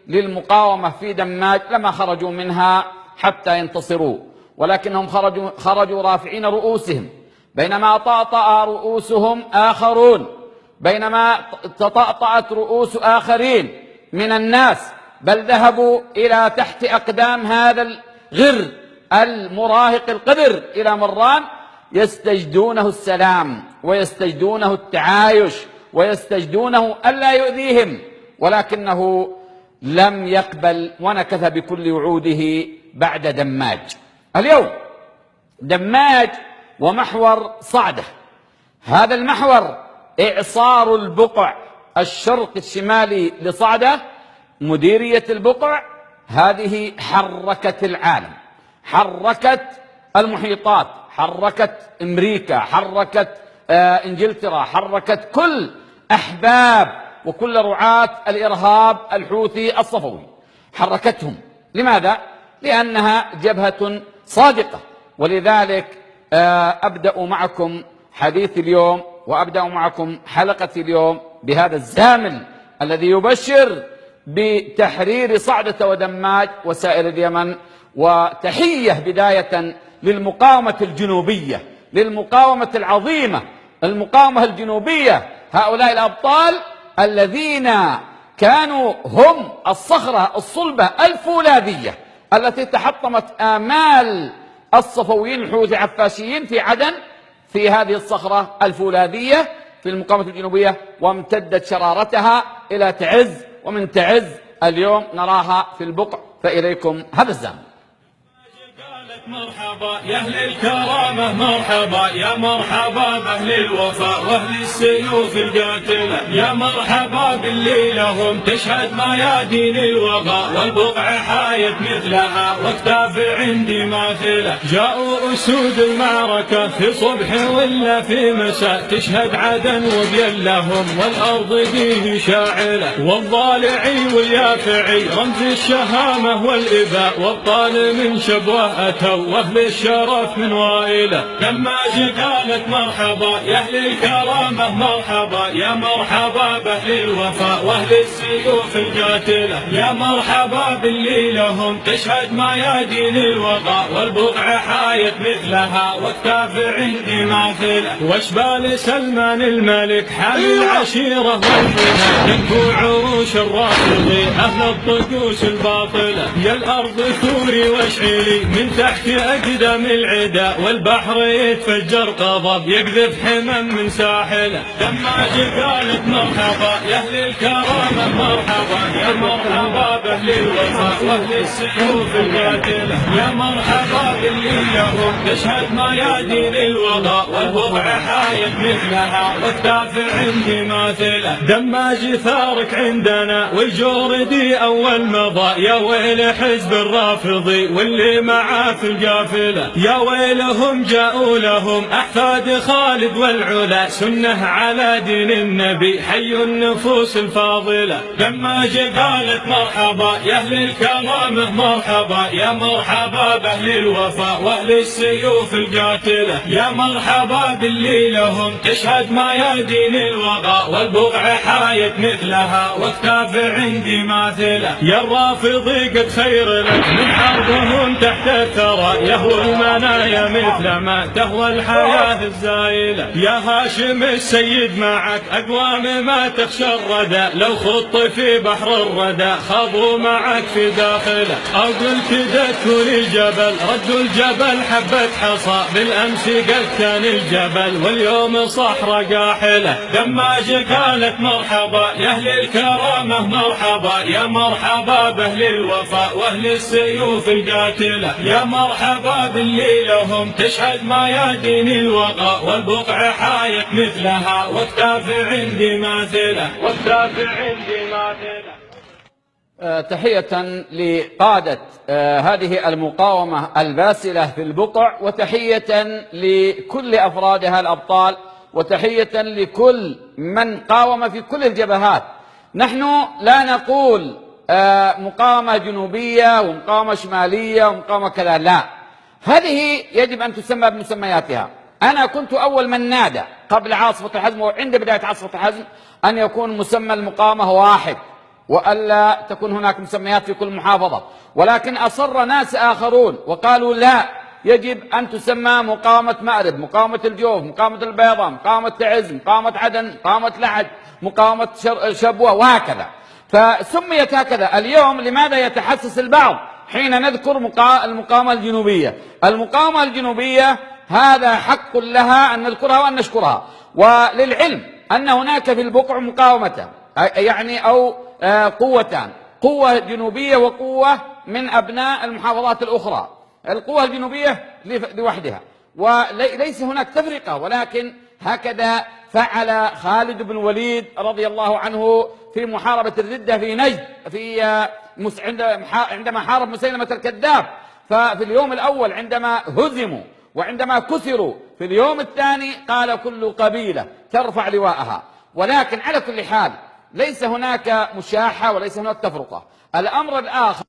للمقاومة في دماج لما خرجوا منها حتى ينتصروا، ولكنهم خرجوا رافعين رؤوسهم، بينما طأطأ رؤوسهم آخرون، بينما تطأطأت رؤوس آخرين من الناس، بل ذهبوا إلى تحت أقدام هذا الغر المراهق القذر إلى مران يستجدونه السلام ويستجدونه التعايش ويستجدونه ألا يؤذيهم، ولكنه لم يقبل ونكث بكل وعوده بعد دماج. اليوم دماج ومحور صعدة، هذا المحور إعصار البقع الشرق الشمالي لصعدة، مديرية البقع هذه حركت العالم، حركت المحيطات، حركت أمريكا، حركت إنجلترا، حركت كل أحباب وكل رعاة الإرهاب الحوثي الصفوي، حركتهم. لماذا؟ لأنها جبهة صادقة. ولذلك أبدأ معكم حديث اليوم وأبدأ معكم حلقة اليوم بهذا الزامل الذي يبشر بتحرير صعدة ودماج وسائر اليمن. وتحية بداية للمقاومة الجنوبية، للمقاومة العظيمة، المقاومة الجنوبية، هؤلاء الأبطال الذين كانوا هم الصخرة الصلبة الفولاذية التي تحطمت آمال الصفويين الحوثي العفاشيين في عدن، في هذه الصخرة الفولاذية في المقاومة الجنوبية، وامتدت شرارتها إلى تعز، ومن تعز اليوم نراها في البقع. فإليكم هذا الزمن. مرحبا يا أهل الكرامة، مرحبا يا مرحبا بأهل الوفاء وأهل السيوف القاتلة، يا مرحبا باللي لهم تشهد ميادين الوغى والبقع حايت مثلها واكتاف عندي ماثلة. جاءوا أسود المعركة في صبح ولا في مساء، تشهد عدن وبين لهم والأرض فيه شاعلة، والضالعي واليافعي رمز الشهامة والإباء، وابطال من شبوه أتوا واهل الشرف من وائله. دماج قالت مرحبا يا اهل الكرامه، مرحبا يا مرحبا باهل الوفاء واهل السيوف القاتله، يا مرحبا باللي لهم تشهد ميادين الوغى والبقع حايت مثلها واكتاف عندي ماثله. واشبال سلمان الملك حامي العشيره والحنى، ينبو عروش الرافضي اهل الطقوس الباطله، يا الارض ثوري واشعلي من تحت أقدم العدا، والبحر يتفجر غضب يقذف حمم من ساحله. دماج قالت مرحبا يا أهل الكرامة، مرحبا يا مرحبا بأهل الوفاء وأهل السيوف القاتلة، يا مرحبا باللي لهم تشهد ميادين الوغى والبقع حايت مثلها واكتاف عندي ماثلة. دماج ثارك عندنا والجوردي أول مضى، يا ويل حزب الرافضي واللي معاه في القافلة، يا ويلهم جاءوا لهم أحفاد خالد والعلا، سنه على دين النبي حي النفوس الفاضلة. دماج قالت مرحبا يا أهل الكرامة، مرحبا يا مرحبا بأهل الوفاء وأهل السيوف القاتلة، يا مرحبا باللي لهم تشهد ميادين الوغى والبقع حايت مثلها واكتاف عندي ماثلة. يا الرافضي قد خير لك من حربهم تحت الثرى، يهوى المنايا مثل ما تهوى الحياة الزايلة، يا هاشم السيد معك أقوام ما تخشى الردى، لو خط في بحر الردى خاضوا معك في داخله. أقول كدت الجبل ردوا الجبل حبة حصى، بالأمس قلتن الجبل واليوم صحراء قاحلة. دماج قالت مرحبا يا أهل الكرامة، مرحبا يا مرحبا بأهل الوفاء وأهل السيوف القاتلة، يا مرحبا باللي لهم تشهد ميادين الوغى والبقع حايت مثلها واكتاف عندي ماثلة، واكتاف عندي ماثلة. تحية لقادة هذه المقاومة الباسلة في البقع، وتحية لكل أفرادها الأبطال، وتحية لكل من قاوم في كل الجبهات. نحن لا نقول مقاومة جنوبية ومقاومة شمالية ومقاومة كذا، لا، هذه يجب أن تسمى بمسمياتها. أنا كنت أول من نادى قبل عاصفة الحزم وعند بداية عاصفة الحزم أن يكون مسمى المقاومة واحد، وألا تكون هناك مسميات في كل محافظة، ولكن أصر ناس آخرون وقالوا لا، يجب أن تسمى مقاومة مأرب، مقاومة الجوف، مقاومة البيضاء، مقاومة تعز، مقاومة عدن، مقاومة لحج، مقاومة شبوة، وهكذا. فسميت هكذا. اليوم لماذا يتحسس البعض حين نذكر المقاومة الجنوبية؟ المقاومة الجنوبية هذا حق لها أن نذكرها وأن نشكرها، وللعلم أن هناك في البقع مقاومة يعني أو قوتان، قوة جنوبية وقوة من أبناء المحافظات الأخرى. القوة الجنوبية لوحدها وليس هناك تفرقة، ولكن هكذا فعل خالد بن الوليد رضي الله عنه في محاربة الردة في نجد عندما حارب مسيلمة الكذاب. ففي اليوم الأول عندما هزموا وعندما كسروا، في اليوم الثاني قال كل قبيلة ترفع لواءها. ولكن على كل حال ليس هناك مشاحة وليس هناك تفرقة. الأمر الآخر